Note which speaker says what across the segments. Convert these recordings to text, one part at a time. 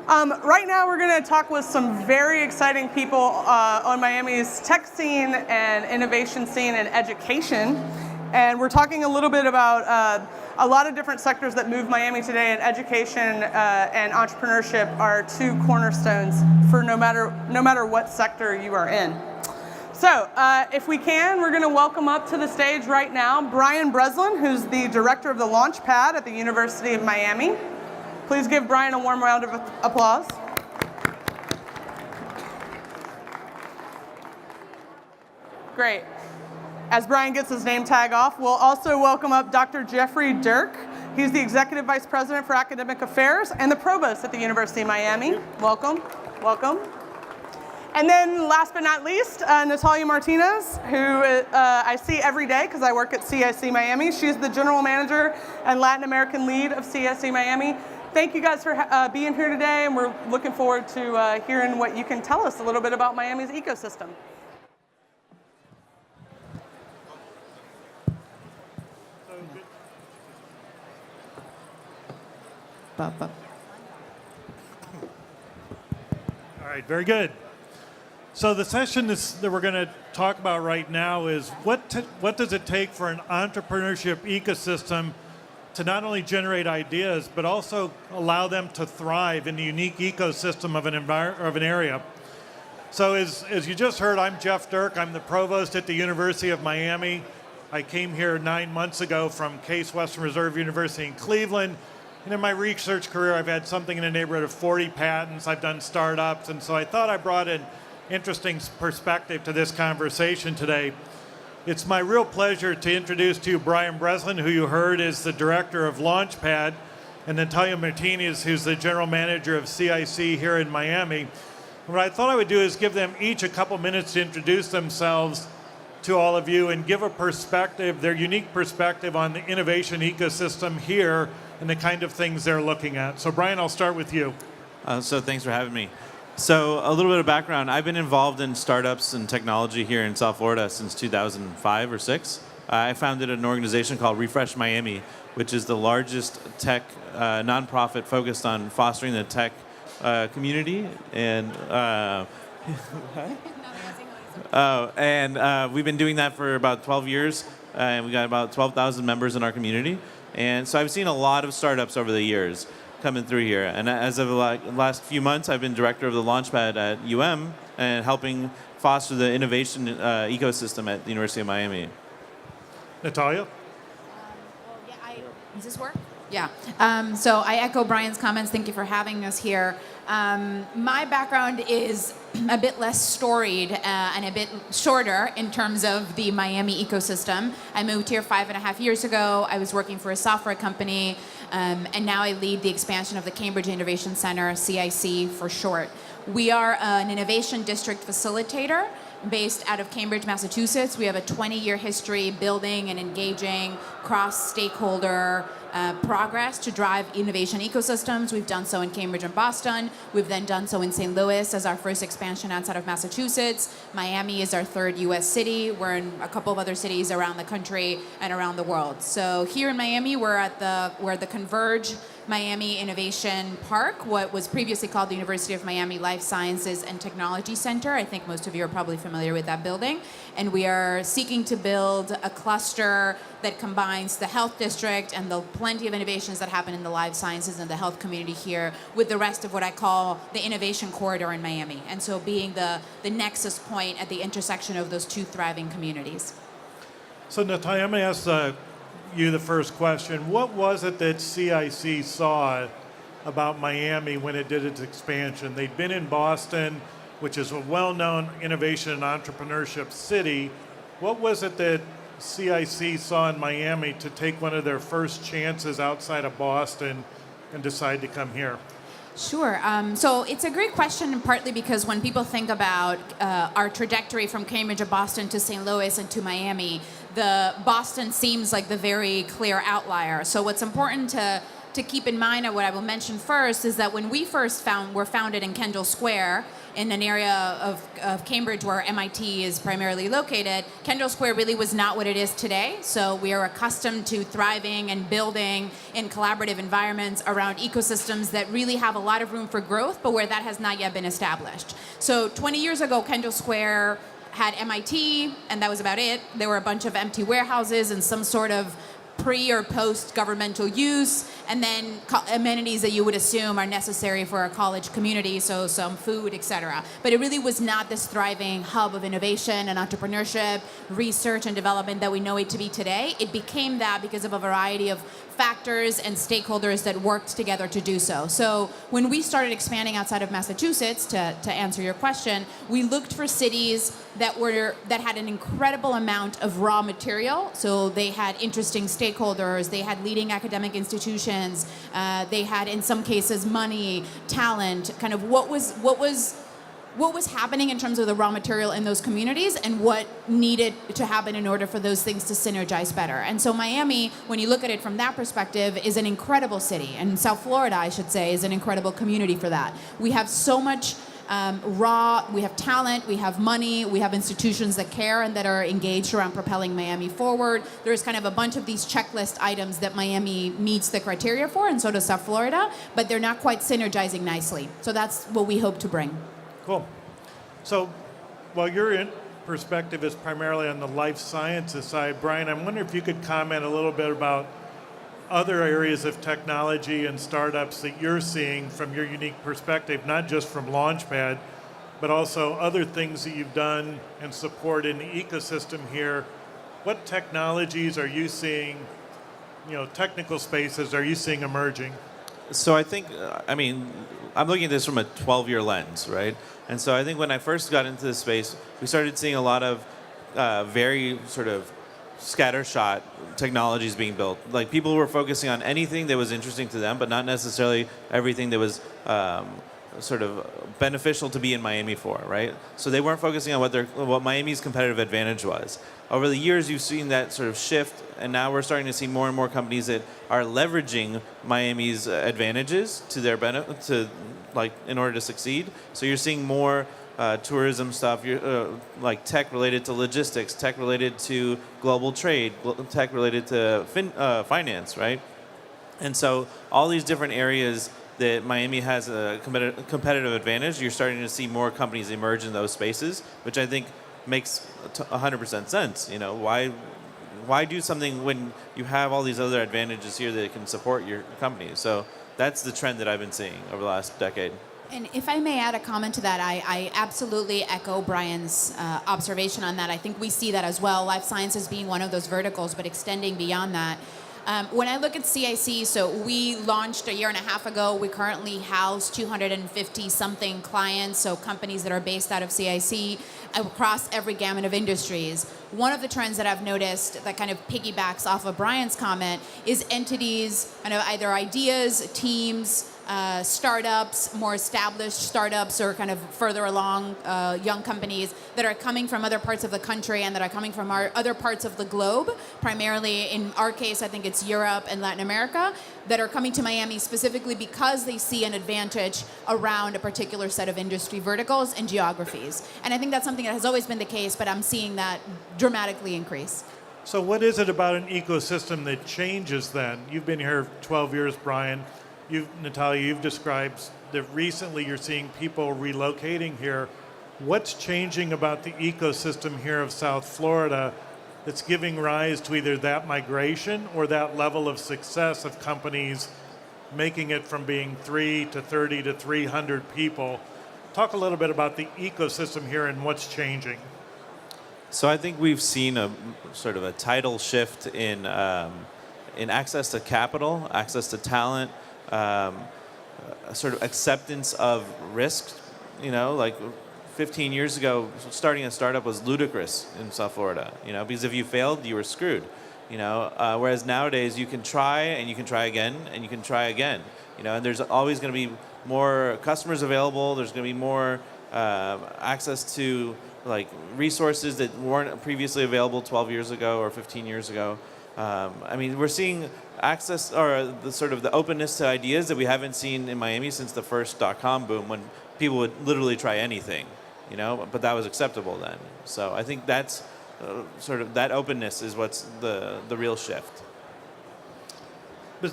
Speaker 1: Right now, we're going to talk with some very exciting people on Miami's tech scene and innovation scene and education. And we're talking a little bit about a lot of different sectors that move Miami today, and education and entrepreneurship are two cornerstones for no matter what sector you are in. So if we can, we're going to welcome up to the stage right now Brian Breslin, who's the director of the Launchpad at the University of Miami. Please give Brian a warm round of applause. Great. As Brian gets his name tag off, we'll also welcome up Dr. Jeffrey Duerk. He's the Executive Vice President for Academic Affairs and the Provost at the University of Miami. Welcome. Welcome. And then last but not least, Natalia Martinez, who I see every day because I work at CIC Miami. She's the General Manager and Latin American Lead of CIC Miami. Thank you guys for being here today, and we're looking forward to hearing what you can tell us a little bit about Miami's ecosystem.
Speaker 2: All right, very good. So the session that we're going to talk about right now is what does it take for an entrepreneurship ecosystem to not only generate ideas, but also allow them to thrive in the unique ecosystem of an area. So as you just heard, I'm Jeff Duerk. I'm the provost at the University of Miami. I came here 9 months ago from Case Western Reserve University in Cleveland. And in my research career, I've had something in the neighborhood of 40 patents. I've done startups. And so I thought I brought an interesting perspective to this conversation today. It's my real pleasure to introduce to you Brian Breslin, who you heard is the director of Launchpad, and Natalia Martinez, who's the general manager of CIC here in Miami. What I thought I would do is give them each a couple minutes to introduce themselves to all of you and give a perspective, their unique perspective on the innovation ecosystem here and the kind of things they're looking at. So Brian, I'll start with you.
Speaker 3: So thanks for having me. So a little bit of background. I've been involved in startups and technology here in South Florida since 2005 or 6. I founded an organization called Refresh Miami, which is the largest tech nonprofit focused on fostering the tech community. And we've been doing that for about 12 years. And we got about 12,000 members in our community. And so I've seen a lot of startups over the years coming through here. And as of the last few months, I've been director of the Launchpad at UM and helping foster the innovation ecosystem at the University of Miami.
Speaker 2: Natalia?
Speaker 4: Does this work? Yeah. So I echo Brian's comments. Thank you for having us here. My background is a bit less storied and a bit shorter in terms of the Miami ecosystem. I moved here 5.5 years ago. I was working for a software company, and now I lead the expansion of the Cambridge Innovation Center, CIC for short. We are an innovation district facilitator based out of Cambridge, Massachusetts. We have a 20-year history building and engaging cross-stakeholder progress to drive innovation ecosystems. We've done so in Cambridge and Boston. We've then done so in St. Louis as our first expansion outside of Massachusetts. Miami is our third U.S. city. We're in a couple of other cities around the country and around the world. So here in Miami, we're at the Converge Miami Innovation Park, what was previously called the University of Miami Life Sciences and Technology Center. I think most of you are probably familiar with that building. And we are seeking to build a cluster that combines the health district and the plenty of innovations that happen in the life sciences and the health community here with the rest of what I call the innovation corridor in Miami. And so being the nexus point at the intersection of those two thriving communities.
Speaker 2: So Natalia, I'm going to ask you the first question. What was it that CIC saw about Miami when it did its expansion? They'd been in Boston, which is a well-known innovation and entrepreneurship city. What was it that CIC saw in Miami to take one of their first chances outside of Boston and decide to come here?
Speaker 4: Sure. So it's a great question, partly because when people think about our trajectory from Cambridge to Boston to St. Louis and to Miami, the Boston seems like the very clear outlier. So what's important to to keep in mind, and what I will mention first, is that when we first were founded in Kendall Square, in an area of Cambridge where MIT is primarily located, Kendall Square really was not what it is today. So we are accustomed to thriving and building in collaborative environments around ecosystems that really have a lot of room for growth, but where that has not yet been established. So 20 years ago, Kendall Square had MIT, and that was about it. There were a bunch of empty warehouses and some sort of pre or post governmental use, and then amenities that you would assume are necessary for a college community, so some food, etc. But it really was not this thriving hub of innovation and entrepreneurship, research and development that we know it to be today. It became that because of a variety of factors and stakeholders that worked together to do so. So when we started expanding outside of Massachusetts, to answer your question, we looked for cities that had an incredible amount of raw material. So they had interesting stakeholders, they had leading academic institutions, they had in some cases money, talent, kind of what was happening in terms of the raw material in those communities and what needed to happen in order for those things to synergize better. And so Miami, when you look at it from that perspective, is an incredible city. And South Florida, I should say, is an incredible community for that. We have so much we have talent, we have money, we have institutions that care and that are engaged around propelling Miami forward. There's kind of a bunch of these checklist items that Miami meets the criteria for, and so does South Florida, but they're not quite synergizing nicely. So that's what we hope to bring.
Speaker 2: Cool. So while your perspective is primarily on the life sciences side, Brian, I'm wondering if you could comment a little bit about other areas of technology and startups that you're seeing from your unique perspective, not just from Launchpad, but also other things that you've done and support in the ecosystem here. What technologies are you seeing, technical spaces are you seeing emerging?
Speaker 3: So I think, I'm looking at this from a 12-year lens, right? And so I think when I first got into this space, we started seeing a lot of very sort of scattershot technologies being built. Like people were focusing on anything that was interesting to them, but not necessarily everything that was sort of beneficial to be in Miami for, right? So they weren't focusing on what Miami's competitive advantage was. Over the years, you've seen that sort of shift, and now we're starting to see more and more companies that are leveraging Miami's advantages to their benefit, in order to succeed. So you're seeing more tourism stuff, like tech related to logistics, tech related to global trade, tech related to finance, right? And so all these different areas that Miami has a competitive advantage, you're starting to see more companies emerge in those spaces, which I think makes 100% sense. Why do something when you have all these other advantages here that can support your company? So that's the trend that I've been seeing over the last decade.
Speaker 4: And if I may add a comment to that, I absolutely echo Brian's observation on that. I think we see that as well, life sciences being one of those verticals, but extending beyond that. When I look at CIC, so we launched a year and a half ago. We currently house 250-something clients, so companies that are based out of CIC across every gamut of industries. One of the trends that I've noticed that kind of piggybacks off of Brian's comment is entities, kind of either ideas, teams, startups, more established startups or kind of further along young companies that are coming from other parts of the country and that are coming from other parts of the globe, primarily in our case, I think it's Europe and Latin America, that are coming to Miami specifically because they see an advantage around a particular set of industry verticals and geographies. And I think that's something that has always been the case, but I'm seeing that dramatically increase.
Speaker 2: So what is it about an ecosystem that changes then? You've been here 12 years, Brian. Natalia, you've described that recently you're seeing people relocating here. What's changing about the ecosystem here of South Florida that's giving rise to either that migration or that level of success of companies making it from being 3 to 30 to 300 people? Talk a little bit about the ecosystem here and what's changing.
Speaker 3: So I think we've seen a sort of a tidal shift in access to capital, access to talent, a sort of acceptance of risk. Like 15 years ago, starting a startup was ludicrous in South Florida, because if you failed, you were screwed, whereas nowadays you can try and you can try again and you can try again, and there's always going to be more customers available. There's going to be more access to resources that weren't previously available 12 years ago or 15 years ago. We're seeing access or the sort of the openness to ideas that we haven't seen in Miami since the first .com boom, when people would literally try anything, but that was acceptable then. So I think that's sort of that openness is what's the real shift.
Speaker 2: But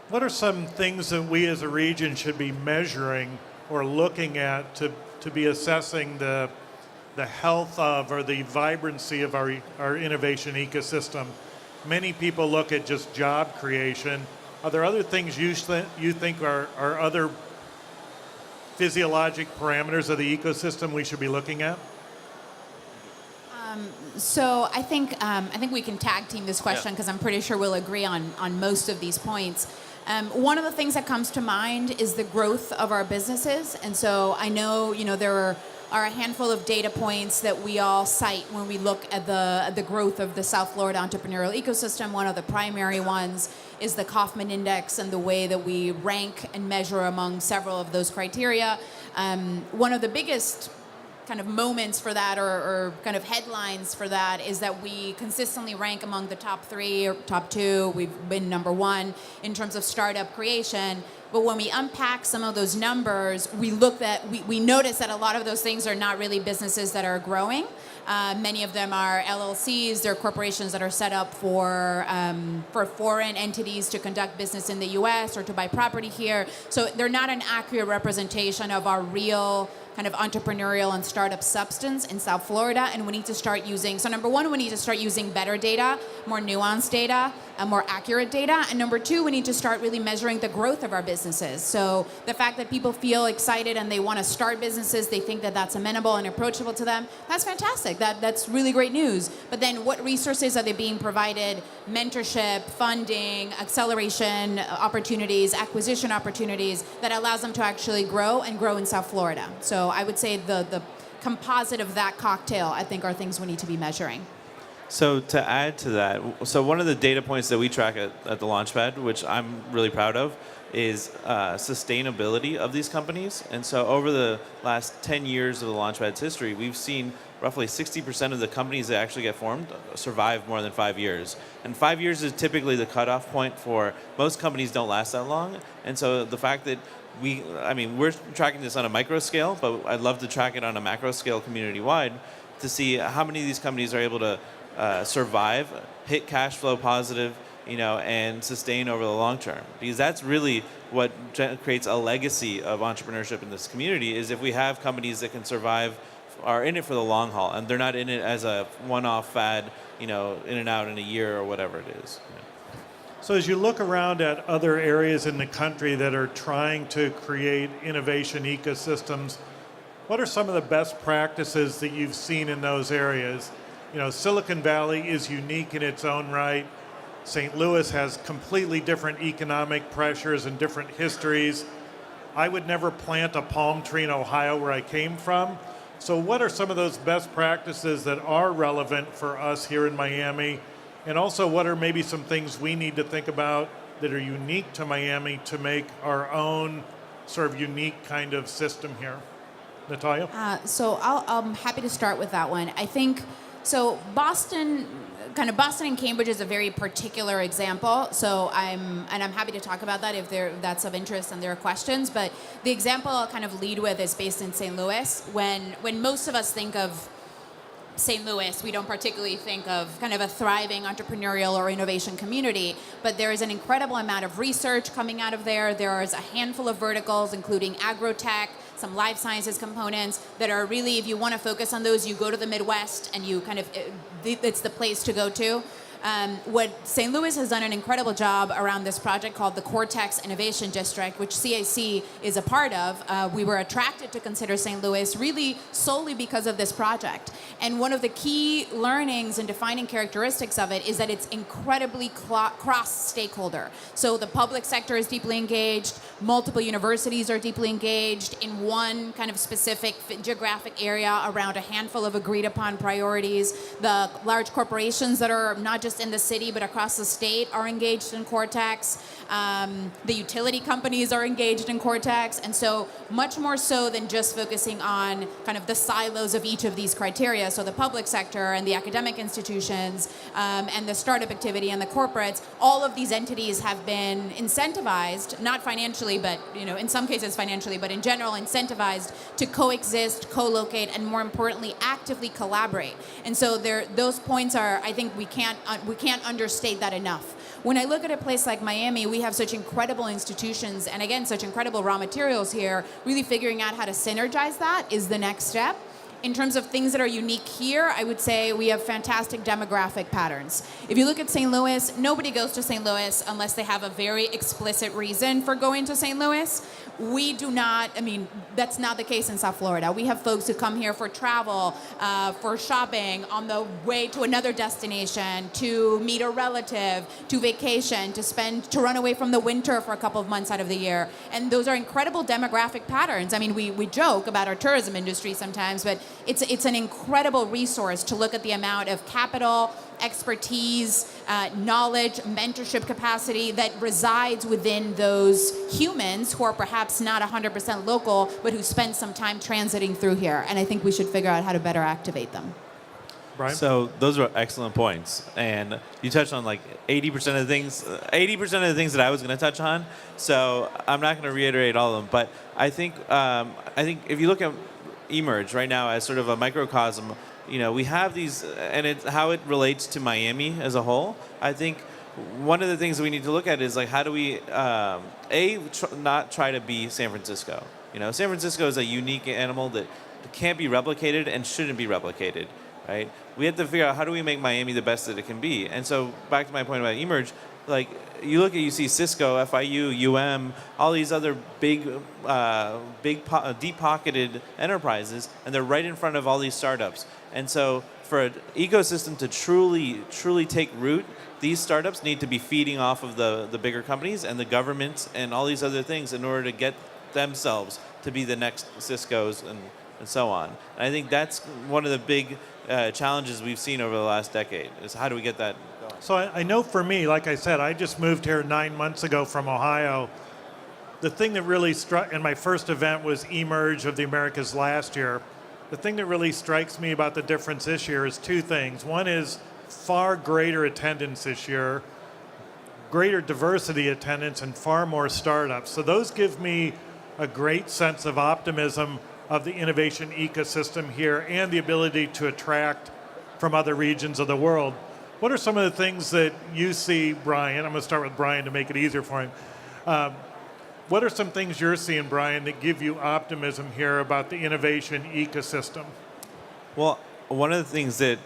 Speaker 2: what are some things that we as a region should be measuring or looking at to be assessing the health of or the vibrancy of our innovation ecosystem? Many people look at just job creation. Are there other things you think are other physiologic parameters of the ecosystem we should be looking at?
Speaker 4: So I think we can tag team this question because I'm pretty sure we'll agree on most of these points. One of the things that comes to mind is the growth of our businesses, and so I know there are a handful of data points that we all cite when we look at the growth of the South Florida entrepreneurial ecosystem. One of the primary ones is the Kaufman Index and the way that we rank and measure among several of those criteria. One of the biggest kind of moments for that or kind of headlines for that is that we consistently rank among the top 3 or top 2. We've been number 1 in terms of startup creation. But when we unpack some of those numbers, we notice that a lot of those things are not really businesses that are growing. Many of them are LLCs. They're corporations that are set up for foreign entities to conduct business in the U.S. or to buy property here. So they're not an accurate representation of our real kind of entrepreneurial and startup substance in South Florida, and we need to start using, so number 1, we need to start using better data, more nuanced data, and more accurate data, and number 2, we need to start really measuring the growth of our businesses. So the fact that people feel excited and they want to start businesses, they think that that's amenable and approachable to them, that's fantastic, that's really great news. But then what resources are they being provided? Mentorship, funding, acceleration opportunities, acquisition opportunities that allows them to actually grow and grow in South Florida. So I would say the composite of that cocktail, I think, are things we need to be measuring.
Speaker 3: So to add to that, so one of the data points that we track at the Launchpad, which I'm really proud of, is sustainability of these companies. And so over the last 10 years of the Launchpad's history, we've seen roughly 60% of the companies that actually get formed survive more than 5 years. And 5 years is typically the cutoff point for most companies don't last that long. And so the fact that we're tracking this on a micro scale, but I'd love to track it on a macro scale community-wide to see how many of these companies are able to survive, hit cash flow positive, and sustain over the long term. Because that's really what creates a legacy of entrepreneurship in this community, is if we have companies that can survive, are in it for the long haul, and they're not in it as a one-off fad, in and out in a year or whatever it is.
Speaker 2: So as you look around at other areas in the country that are trying to create innovation ecosystems, what are some of the best practices that you've seen in those areas? Silicon Valley is unique in its own right. St. Louis has completely different economic pressures and different histories. I would never plant a palm tree in Ohio where I came from. So what are some of those best practices that are relevant for us here in Miami? And also, what are maybe some things we need to think about that are unique to Miami to make our own sort of unique kind of system here? Natalia?
Speaker 4: So I'm happy to start with that one. I think, so Boston and Cambridge is a very particular example. So I'm happy to talk about that if that's of interest and there are questions. But the example I'll kind of lead with is based in St. Louis. When most of us think of St. Louis, we don't particularly think of kind of a thriving entrepreneurial or innovation community, but there is an incredible amount of research coming out of there. There is a handful of verticals, including agrotech, some life sciences components that are really, if you want to focus on those, you go to the Midwest and you kind of, it's the place to go to. What St. Louis has done an incredible job around this project called the Cortex Innovation District, which CAC is a part of. We were attracted to consider St. Louis really solely because of this project. And one of the key learnings and defining characteristics of it is that it's incredibly cross-stakeholder. So the public sector is deeply engaged, multiple universities are deeply engaged in one kind of specific geographic area around a handful of agreed upon priorities. The large corporations that are not just just in the city, but across the state are engaged in Cortex. The utility companies are engaged in Cortex. And so much more so than just focusing on kind of the silos of each of these criteria. So the public sector and the academic institutions and the startup activity and the corporates, all of these entities have been incentivized, not financially, but in some cases financially, but in general incentivized to coexist, co-locate, and more importantly, actively collaborate. And so those points are, I think we can't understate that enough. When I look at a place like Miami, we have such incredible institutions and again, such incredible raw materials here. Really figuring out how to synergize that is the next step. In terms of things that are unique here, I would say we have fantastic demographic patterns. If you look at St. Louis, nobody goes to St. Louis unless they have a very explicit reason for going to St. Louis. We do not, that's not the case in South Florida. We have folks who come here for travel, for shopping, on the way to another destination, to meet a relative, to vacation, to run away from the winter for a couple of months out of the year. And those are incredible demographic patterns. We joke about our tourism industry sometimes, but it's an incredible resource to look at the amount of capital, expertise, knowledge, mentorship capacity that resides within those humans who are perhaps not 100% local, but who spend some time transiting through here. And I think we should figure out how to better activate them.
Speaker 2: Brian?
Speaker 3: So those are excellent points, and you touched on like 80% of the things. 80% of the things that I was going to touch on. So I'm not going to reiterate all of them, but I think if you look at Emerge right now as sort of a microcosm, we have these, and how it relates to Miami as a whole. I think one of the things that we need to look at is like, how do we not try to be San Francisco? San Francisco is a unique animal that can't be replicated and shouldn't be replicated, right? We have to figure out how do we make Miami the best that it can be. And so back to my point about Emerge, like you see Cisco, FIU, all these other big, deep-pocketed enterprises, and they're right in front of all these startups. And so for an ecosystem to truly take root, these startups need to be feeding off of the bigger companies and the governments and all these other things in order to get themselves to be the next Ciscos and so on. And I think that's one of the big challenges we've seen over the last decade, is how do we get that going?
Speaker 2: So I know for me, like I said, I just moved here 9 months ago from Ohio. The thing that really struck, and my first event was Emerge of the Americas last year. The thing that really strikes me about the difference this year is two things. One is far greater attendance this year, greater diversity attendance, and far more startups. So those give me a great sense of optimism of the innovation ecosystem here and the ability to attract from other regions of the world. What are some of the things that you see, Brian? I'm going to start with Brian to make it easier for him. What are some things you're seeing, Brian, that give you optimism here about the innovation ecosystem?
Speaker 3: Well, one of the things that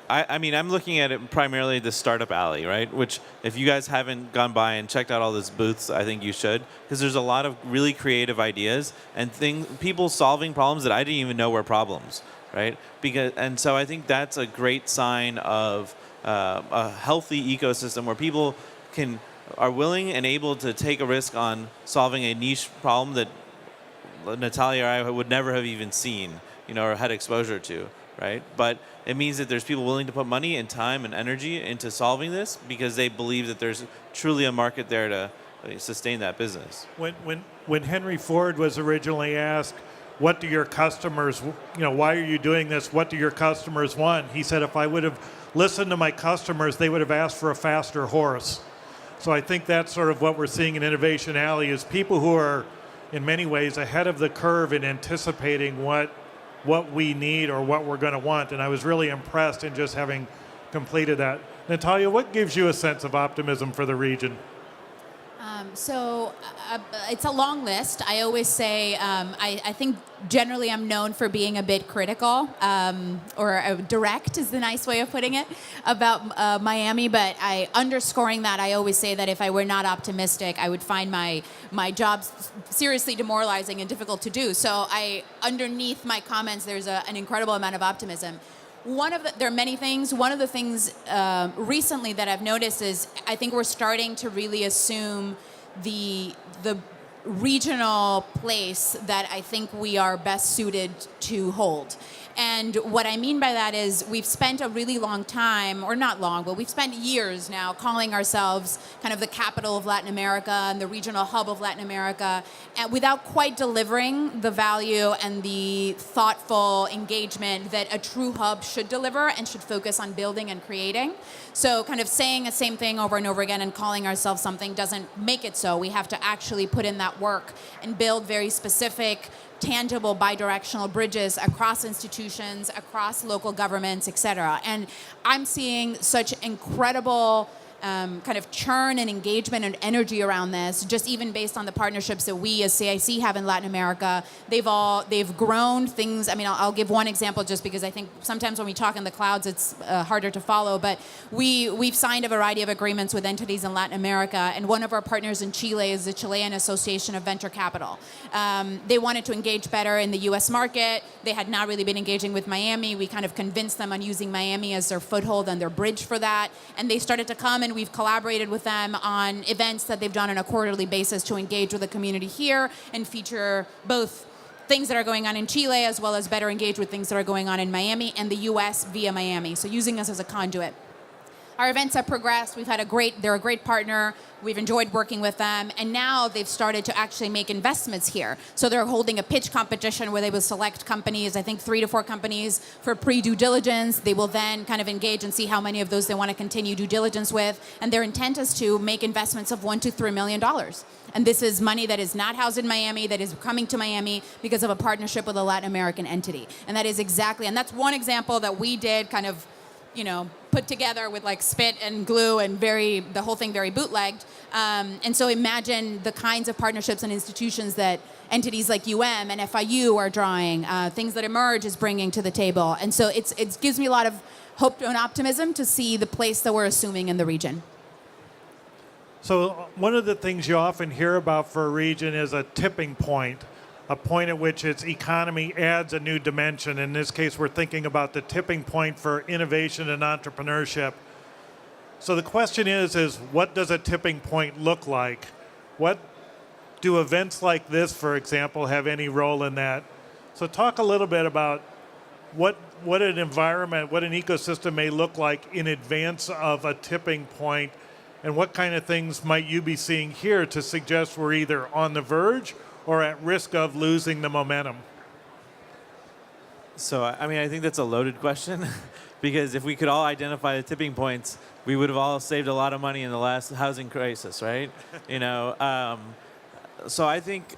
Speaker 3: I'm looking at it primarily the Startup Alley, right? Which, if you guys haven't gone by and checked out all those booths, I think you should, because there's a lot of really creative ideas and people solving problems that I didn't even know were problems, right? And so I think that's a great sign of a healthy ecosystem where people are willing and able to take a risk on solving a niche problem that Natalia or I would never have even seen, or had exposure to, right? But it means that there's people willing to put money and time and energy into solving this because they believe that there's truly a market there to sustain that business.
Speaker 2: When Henry Ford was originally asked, what do your customers, why are you doing this? What do your customers want? He said, if I would have listened to my customers, they would have asked for a faster horse. So I think that's sort of what we're seeing in Innovation Alley is people who are in many ways ahead of the curve in anticipating what we need or what we're going to want. And I was really impressed in just having completed that. Natalia, what gives you a sense of optimism for the region?
Speaker 4: It's a long list. I always say, I think generally I'm known for being a bit critical, or direct is the nice way of putting it, about Miami. But underscoring that, I always say that if I were not optimistic, I would find my job seriously demoralizing and difficult to do. So underneath my comments, there's an incredible amount of optimism. There are many things. One of the things recently that I've noticed is I think we're starting to really assume the regional place that I think we are best suited to hold. And what I mean by that is we've spent a really long time, or not long, but we've spent years now calling ourselves kind of the capital of Latin America and the regional hub of Latin America, and without quite delivering the value and the thoughtful engagement that a true hub should deliver and should focus on building and creating. So kind of saying the same thing over and over again and calling ourselves something doesn't make it so. We have to actually put in that work and build very specific, tangible bidirectional bridges across institutions, across local governments, et cetera. And I'm seeing such incredible kind of churn and engagement and energy around this, just even based on the partnerships that we as CIC have in Latin America. They've grown things. I mean, I'll give one example just because I think sometimes when we talk in the clouds, it's harder to follow. But we've signed a variety of agreements with entities in Latin America, and one of our partners in Chile is the Chilean Association of Venture Capital. They wanted to engage better in the U.S. market. They had not really been engaging with Miami. We kind of convinced them on using Miami as their foothold and their bridge for that, and they started to come, and we've collaborated with them on events that they've done on a quarterly basis to engage with the community here and feature both things that are going on in Chile as well as better engage with things that are going on in Miami and the U.S. via Miami, so using us as a conduit. Our events have progressed. They're a great partner. We've enjoyed working with them. And now they've started to actually make investments here. So they're holding a pitch competition where they will select companies, I think 3 to 4 companies for pre-due diligence. They will then kind of engage and see how many of those they want to continue due diligence with. And their intent is to make investments of $1 to $3 million. And this is money that is not housed in Miami, that is coming to Miami because of a partnership with a Latin American entity. And that is exactly, and that's one example that we did kind of, put together with like spit and glue and the whole thing very bootlegged. And so imagine the kinds of partnerships and institutions that entities like UM and FIU are drawing, things that Emerge is bringing to the table. And so it gives me a lot of hope and optimism to see the place that we're assuming in the region.
Speaker 2: So one of the things you often hear about for a region is a tipping point, a point at which its economy adds a new dimension. In this case, we're thinking about the tipping point for innovation and entrepreneurship. So the question is what does a tipping point look like? What do events like this, for example, have any role in that? So talk a little bit about what an environment, what an ecosystem may look like in advance of a tipping point, and what kind of things might you be seeing here to suggest we're either on the verge or at risk of losing the momentum?
Speaker 3: So, I mean, I think that's a loaded question because if we could all identify the tipping points, we would have all saved a lot of money in the last housing crisis, right? So I think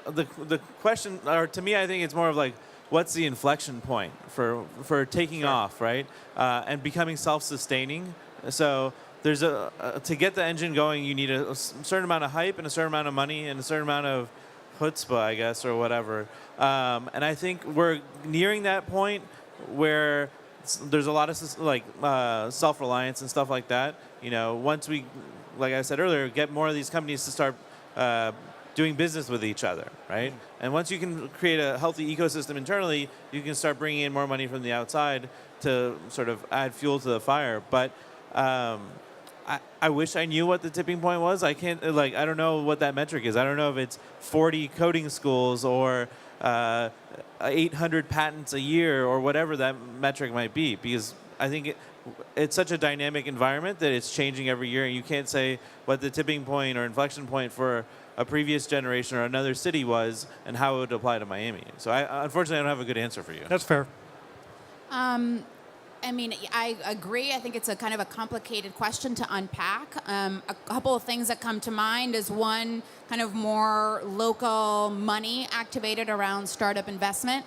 Speaker 3: the question, or to me, I think it's more of like, what's the inflection point for taking off, right? And becoming self-sustaining. So there's to get the engine going, you need a certain amount of hype and a certain amount of money and a certain amount of chutzpah, I guess, or whatever. And I think we're nearing that point where there's a lot of self-reliance and stuff like that. Once we, like I said earlier, get more of these companies to start doing business with each other, right? And once you can create a healthy ecosystem internally, you can start bringing in more money from the outside to sort of add fuel to the fire. But I wish I knew what the tipping point was. I can't, I don't know what that metric is. I don't know if it's 40 coding schools or 800 patents a year or whatever that metric might be, because I think it's such a dynamic environment that it's changing every year, and you can't say what the tipping point or inflection point for a previous generation or another city was and how it would apply to Miami. So unfortunately, I don't have a good answer for you.
Speaker 2: That's fair.
Speaker 4: I mean, I agree. I think it's a kind of a complicated question to unpack. A couple of things that come to mind is one, kind of more local money activated around startup investment.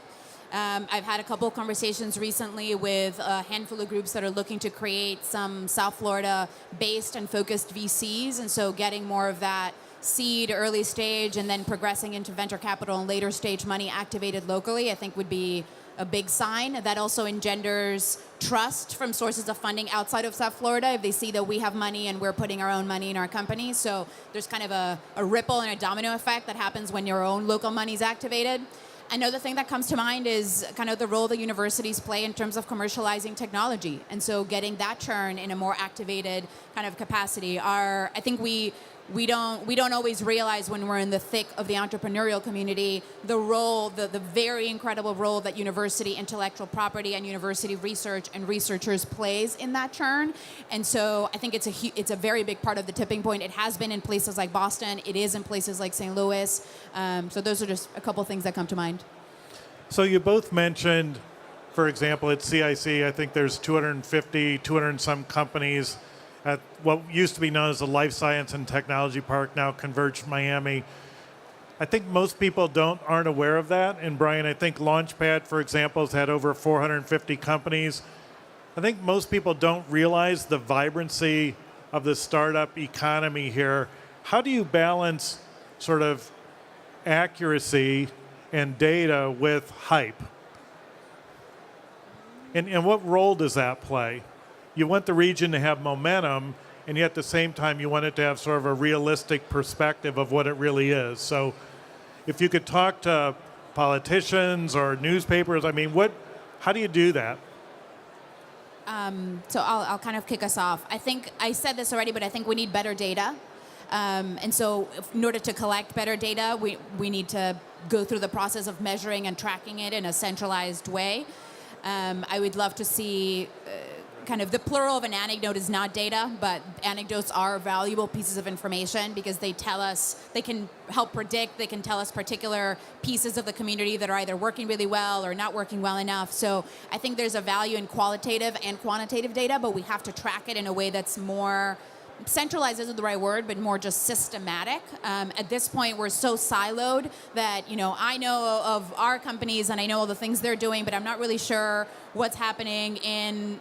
Speaker 4: I've had a couple of conversations recently with a handful of groups that are looking to create some South Florida-based and focused VCs, and so getting more of that seed, early stage, and then progressing into venture capital and later stage money activated locally, I think would be a big sign. That also engenders trust from sources of funding outside of South Florida if they see that we have money and we're putting our own money in our company. So there's kind of a ripple and a domino effect that happens when your own local money is activated. Another thing that comes to mind is kind of the role that universities play in terms of commercializing technology. And so getting that churn in a more activated kind of capacity. I think we we don't always realize when we're in the thick of the entrepreneurial community the role, the very incredible role that university intellectual property and university research and researchers plays in that churn. And so I think it's a very big part of the tipping point. It has been in places like Boston. It is in places like St. Louis. So those are just a couple things that come to mind.
Speaker 2: So you both mentioned, for example, at CIC, I think there's 200 and some companies at what used to be known as the Life Science and Technology Park, now Converge Miami. I think most people aren't aware of that. And Brian, I think Launchpad, for example, has had over 450 companies. I think most people don't realize the vibrancy of the startup economy here. How do you balance sort of accuracy and data with hype? And what role does that play? You want the region to have momentum, and yet at the same time you want it to have sort of a realistic perspective of what it really is. So if you could talk to politicians or newspapers, I mean, how do you do that?
Speaker 4: So I'll kind of kick us off. I think I said this already, but I think we need better data. And so in order to collect better data, we need to go through the process of measuring and tracking it in a centralized way. I would love to see kind of the plural of an anecdote is not data, but anecdotes are valuable pieces of information because they tell us, they can help predict, they can tell us particular pieces of the community that are either working really well or not working well enough. So I think there's a value in qualitative and quantitative data, but we have to track it in a way that's more centralized isn't the right word, but more just systematic. At this point, we're so siloed that, I know of our companies and I know all the things they're doing, but I'm not really sure what's happening in,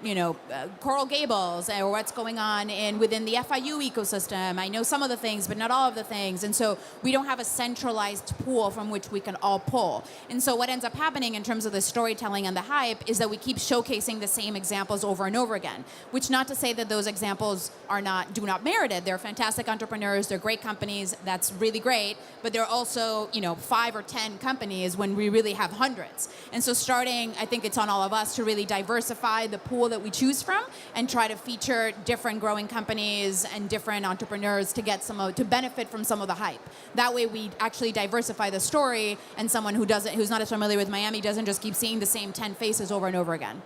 Speaker 4: Coral Gables or what's going on within the FIU ecosystem. I know some of the things, but not all of the things. And so we don't have a centralized pool from which we can all pull. And so what ends up happening in terms of the storytelling and the hype is that we keep showcasing the same examples over and over again, which not to say that those examples do not merit it. They're fantastic entrepreneurs. They're great companies. That's really great. But they're also, 5 or 10 companies when we really have hundreds. And so I think it's on all of us to really diversify the pool that we choose from and try to feature different growing companies and different entrepreneurs to get to benefit from some of the hype. That way we actually diversify the story, and someone who's not as familiar with Miami doesn't just keep seeing the same 10 faces over and over again.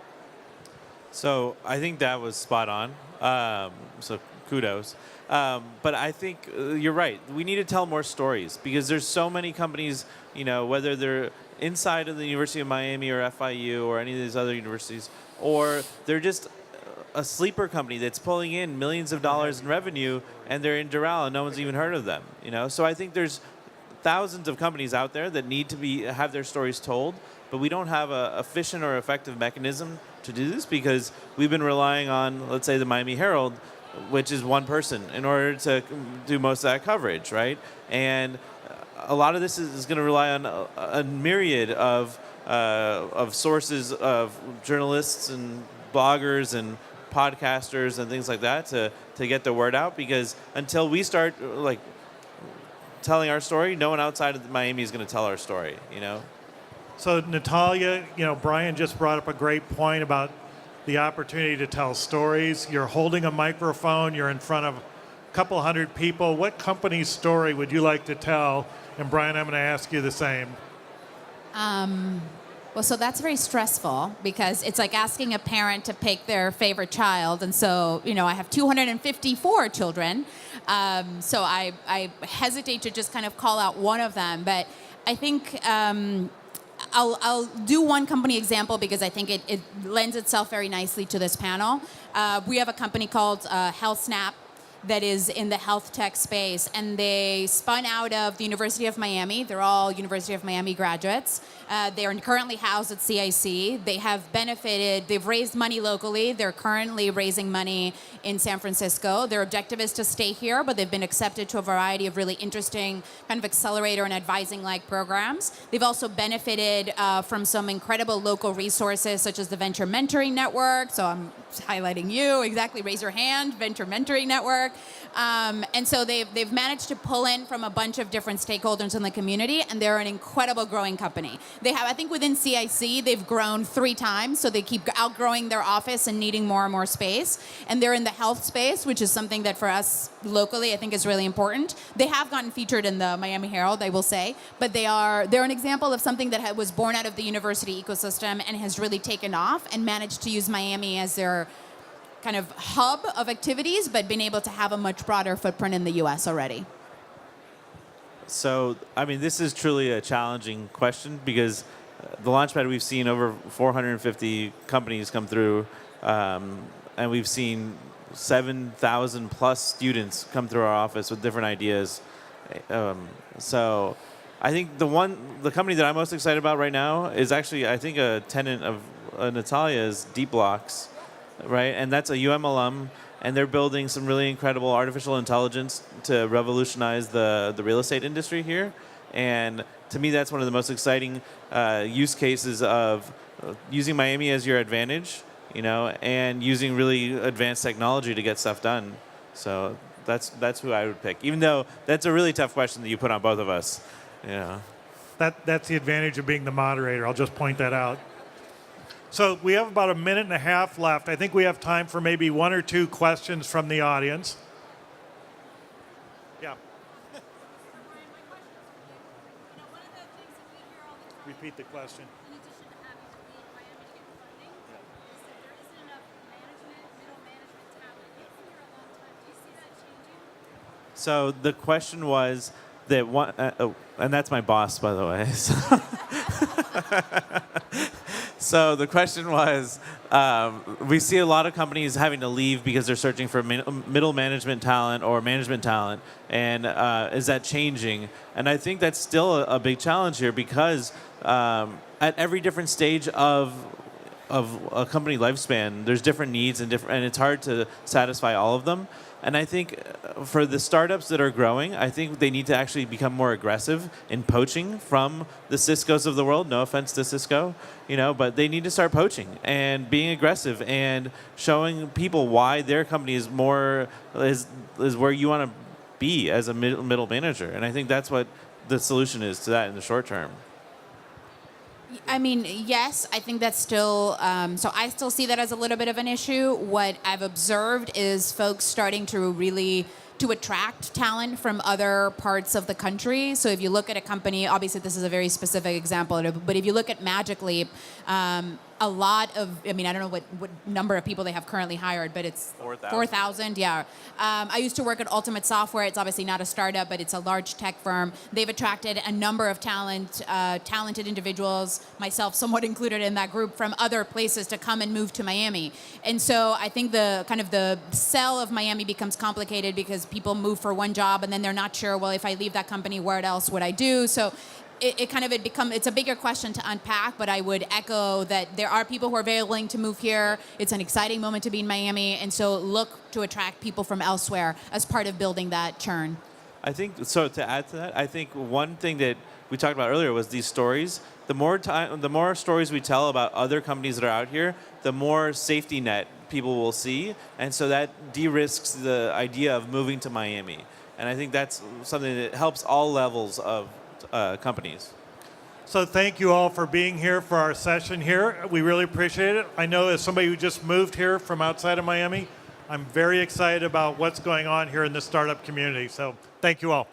Speaker 3: So I think that was spot on. So kudos. But I think you're right. We need to tell more stories because there's so many companies, whether they're inside of the University of Miami or FIU or any of these other universities, or they're just a sleeper company that's pulling in millions of dollars in revenue and they're in Doral and no one's even heard of them. So I think there's thousands of companies out there that need to have their stories told, but we don't have a efficient or effective mechanism to do this because we've been relying on, let's say, the Miami Herald, which is one person, in order to do most of that coverage, right? And a lot of this is going to rely on a myriad of sources of journalists and bloggers and podcasters and things like that to get the word out. Because until we start telling our story, no one outside of Miami is going to tell our story.
Speaker 2: So Natalia, Brian just brought up a great point about the opportunity to tell stories. You're holding a microphone. You're in front of a couple hundred people. What company's story would you like to tell? And Brian, I'm going to ask you the same.
Speaker 4: Well, so that's very stressful because it's like asking a parent to pick their favorite child. And so, I have 254 children. So I hesitate to just kind of call out one of them. But I think I'll do one company example because I think it lends itself very nicely to this panel. We have a company called HealthSnap that is in the health tech space, and they spun out of the University of Miami. They're all University of Miami graduates. They are currently housed at CIC. They have benefited, they've raised money locally. They're currently raising money in San Francisco. Their objective is to stay here, but they've been accepted to a variety of really interesting kind of accelerator and advising-like programs. They've also benefited from some incredible local resources, such as the Venture Mentoring Network. So I'm highlighting you, exactly, raise your hand, Venture Mentoring Network. And so they've managed to pull in from a bunch of different stakeholders in the community, and they're an incredible growing company. They have, I think within CIC, they've grown 3 times, so they keep outgrowing their office and needing more and more space. And they're in the health space, which is something that for us locally, I think is really important. They have gotten featured in the Miami Herald, I will say, but they're an example of something that was born out of the university ecosystem and has really taken off and managed to use Miami as their kind of hub of activities, but been able to have a much broader footprint in the U.S. already.
Speaker 3: So, I mean, this is truly a challenging question because the Launchpad, we've seen over 450 companies come through, and we've seen 7,000 plus students come through our office with different ideas. So I think the company that I'm most excited about right now is actually, I think, a tenant of Natalia's, Deep Blocks, right? And that's a UM alum, and they're building some really incredible artificial intelligence to revolutionize the real estate industry here. And to me, that's one of the most exciting use cases of using Miami as your advantage, you know, and using really advanced technology to get stuff done. So that's who I would pick, even though that's a really tough question that you put on both of us. You know.
Speaker 2: That's the advantage of being the moderator. I'll just point that out. So we have about a minute and a half left. I think we have time for maybe 1 or 2 questions from the audience. Yeah. Repeat the question.
Speaker 5: In addition to having to leave Miami to get funding, is that there isn't enough middle management talent. You've been here a long time. Do you see that changing?
Speaker 3: So the question was that one, and that's my boss, by the way. So the question was, we see a lot of companies having to leave because they're searching for middle management talent or management talent, and is that changing? And I think that's still a big challenge here because at every different stage of a company lifespan, there's different needs and it's hard to satisfy all of them. And I think for the startups that are growing, I think they need to actually become more aggressive in poaching from the Ciscos of the world. No offense to Cisco, you know, but they need to start poaching and being aggressive and showing people why their company is where you want to be as a middle manager. And I think that's what the solution is to that in the short term.
Speaker 4: I mean, yes, I think that's still, so I still see that as a little bit of an issue. What I've observed is folks starting to really to attract talent from other parts of the country. So if you look at a company, obviously this is a very specific example, but if you look at Magic Leap, a lot of, I mean, I don't know what number of people they have currently hired, but it's 4,000, yeah. I used to work at Ultimate Software. It's obviously not a startup, but it's a large tech firm. They've attracted a number of talented individuals, myself somewhat included in that group, from other places to come and move to Miami. And so I think the sell of Miami becomes complicated because people move for one job and then they're not sure, well, if I leave that company, where else would I do? So it's a bigger question to unpack, but I would echo that there are people who are very willing to move here. It's an exciting moment to be in Miami, and so look to attract people from elsewhere as part of building that churn.
Speaker 3: I think, so to add to that, I think one thing that we talked about earlier was these stories. The more stories we tell about other companies that are out here, the more safety net people will see, and so that de-risks the idea of moving to Miami. And I think that's something that helps all levels of companies.
Speaker 2: So thank you all for being here for our session here. We really appreciate it. I know as somebody who just moved here from outside of Miami, I'm very excited about what's going on here in the startup community. So thank you all.